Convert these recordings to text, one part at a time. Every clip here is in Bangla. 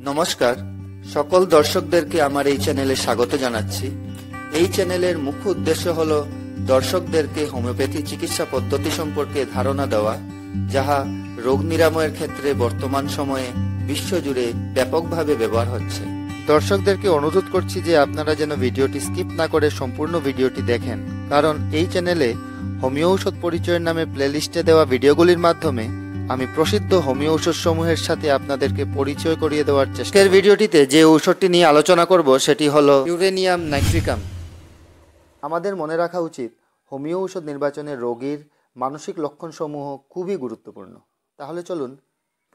নমস্কার, সকল দর্শকদেরকে আমার এই চ্যানেলে স্বাগত জানাচ্ছি। এই চ্যানেলের মুখ্য উদ্দেশ্য হলো দর্শকদেরকে হোমিওপ্যাথি চিকিৎসা পদ্ধতি সম্পর্কে ধারণা দেওয়া, যাহা রোগ নিরাময়ের ক্ষেত্রে বর্তমান সময়ে বিশ্বজুড়ে ব্যাপকভাবে ব্যবহার হচ্ছে। দর্শকদেরকে অনুরোধ করছি যে আপনারা যেন ভিডিওটি স্কিপ না করে সম্পূর্ণ ভিডিওটি দেখেন, কারণ এই চ্যানেলে হোমিও ঔষধ পরিচয়ের নামে প্লেলিস্টে দেওয়া ভিডিওগুলির মাধ্যমে আমি প্রসিদ্ধ হোমিও ঔষধ সমূহের সাথে আপনাদেরকে পরিচয় করিয়ে দেওয়ার চেষ্টা। আজকের ভিডিওটিতে যে ঔষধটি নিয়ে আলোচনা করব সেটি হলো ইউরেনিয়াম নাইট্রিকাম। আমাদের মনে রাখা উচিত, হোমিও ঔষধ নির্বাচনে রোগীর মানসিক লক্ষণসমূহ খুবই গুরুত্বপূর্ণ। তাহলে চলুন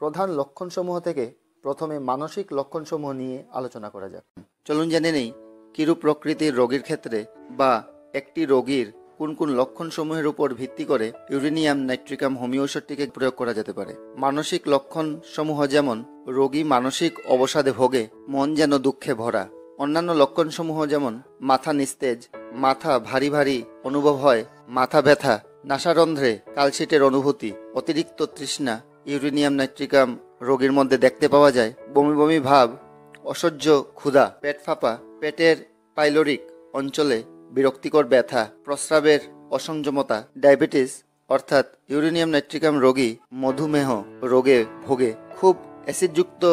প্রধান লক্ষণসমূহ থেকে প্রথমে মানসিক লক্ষণসমূহ নিয়ে আলোচনা করা যাক। চলুন জেনে নেই কিরূপ প্রকৃতির রোগীর ক্ষেত্রে বা একটি রোগীর কোন কোন লক্ষণসমূহের উপর ভিত্তি করে ইউরেনিয়াম নাইট্রিকাম হোমিও ঔষধটিকে প্রয়োগ করা যেতে পারে। মানসিক লক্ষণসমূহ যেমন রোগী মানসিক অবসাদে ভোগে, মন যেন দুঃখে ভরা। অন্যান্য লক্ষণসমূহ যেমন মাথা নিস্তেজ, মাথা ভারী ভারী অনুভব হয়, মাথা ব্যথা, নাসারন্ধ্রে কালশিটের অনুভূতি, অতিরিক্ত তৃষ্ণা ইউরেনিয়াম নাইট্রিকাম রোগীর মধ্যে দেখতে পাওয়া যায়। বমি বমি ভাব, অসহ্য ক্ষুধা, পেট ফাঁপা, পেটের পাইলোরিক অঞ্চলে বিরক্তিকর ব্যথা, প্রস্রাবের অসংযমতা, ডায়াবেটিস অর্থাৎ ইউরেনিয়াম নাইট্রিকাম রোগী মধুমেহ রোগে ভোগে। খুব অ্যাসিডযুক্ত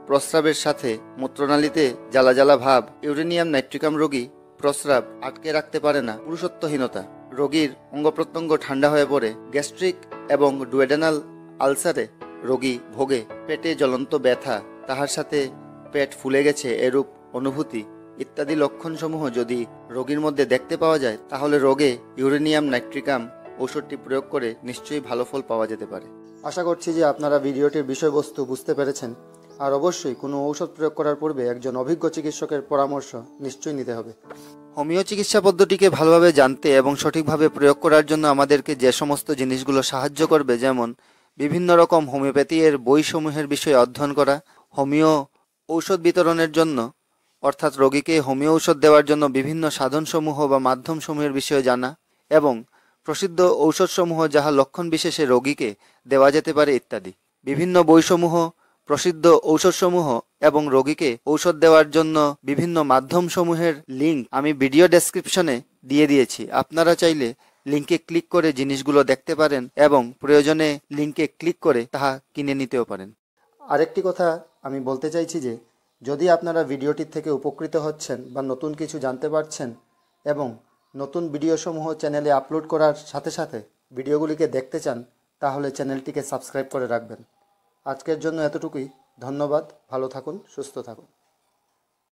প্রস্রাবের সাথে মূত্রনালীতে জ্বালা জ্বালা ভাব। ইউরেনিয়াম নাইট্রিকাম রোগী প্রস্রাব আটকে রাখতে পারে না। পুরুষত্বহীনতা, রোগীর অঙ্গ প্রত্যঙ্গ ঠান্ডা হয়ে পড়ে। গ্যাস্ট্রিক এবং ডুওডেনাল আলসারে রোগী ভোগে। পেটে জ্বলন্ত ব্যথা, তাহার সাথে পেট ফুলে গেছে এরূপ অনুভূতি ইত্যাদি লক্ষণসমূহ যদি রোগীর মধ্যে দেখতে পাওয়া যায়, তাহলে রোগে ইউরেনিয়াম নাইট্রিকাম ঔষধটি প্রয়োগ করে নিশ্চয়ই ভালো ফল পাওয়া যেতে পারে। আশা করছি যে আপনারা ভিডিওটির বিষয়বস্তু বুঝতে পেরেছেন। আর অবশ্যই কোনো ঔষধ প্রয়োগ করার পূর্বে একজন অভিজ্ঞ চিকিৎসকের পরামর্শ নিশ্চয়ই নিতে হবে। হোমিও চিকিৎসা পদ্ধতিকে ভালোভাবে জানতে এবং সঠিকভাবে প্রয়োগ করার জন্য আমাদেরকে যে সমস্ত জিনিসগুলো সাহায্য করবে, যেমন বিভিন্ন রকম হোমিওপ্যাথি এর বইসমূহের বিষয়ে অধ্যয়ন করা, হোমিও ঔষধ বিতরণের জন্য অর্থাৎ রোগীকে হোমিও ঔষধ দেওয়ার জন্য বিভিন্ন সাধনসমূহ বা মাধ্যমসমূহের বিষয়ে জানা, এবং প্রসিদ্ধ ঔষধসমূহ যাহা লক্ষণ বিশেষে রোগীকে দেওয়া যেতে পারে ইত্যাদি। বিভিন্ন বইসমূহ, প্রসিদ্ধ ঔষধসমূহ এবং রোগীকে ঔষধ দেওয়ার জন্য বিভিন্ন মাধ্যমসমূহের লিঙ্ক আমি ভিডিও ডেসক্রিপশনে দিয়ে দিয়েছি। আপনারা চাইলে লিঙ্কে ক্লিক করে জিনিসগুলো দেখতে পারেন এবং প্রয়োজনে লিঙ্কে ক্লিক করে তাহা কিনে নিতেও পারেন। আরেকটি কথা আমি বলতে চাইছি যে, যদি আপনারা ভিডিওটির থেকে উপকৃত হচ্ছেন বা নতুন কিছু জানতে পারছেন এবং নতুন ভিডিওসমূহ চ্যানেলে আপলোড করার সাথে সাথে ভিডিওগুলিকে দেখতে চান, তাহলে চ্যানেলটিকে সাবস্ক্রাইব করে রাখবেন। আজকের জন্য এতটুকুই। ধন্যবাদ। ভালো থাকুন, সুস্থ থাকুন।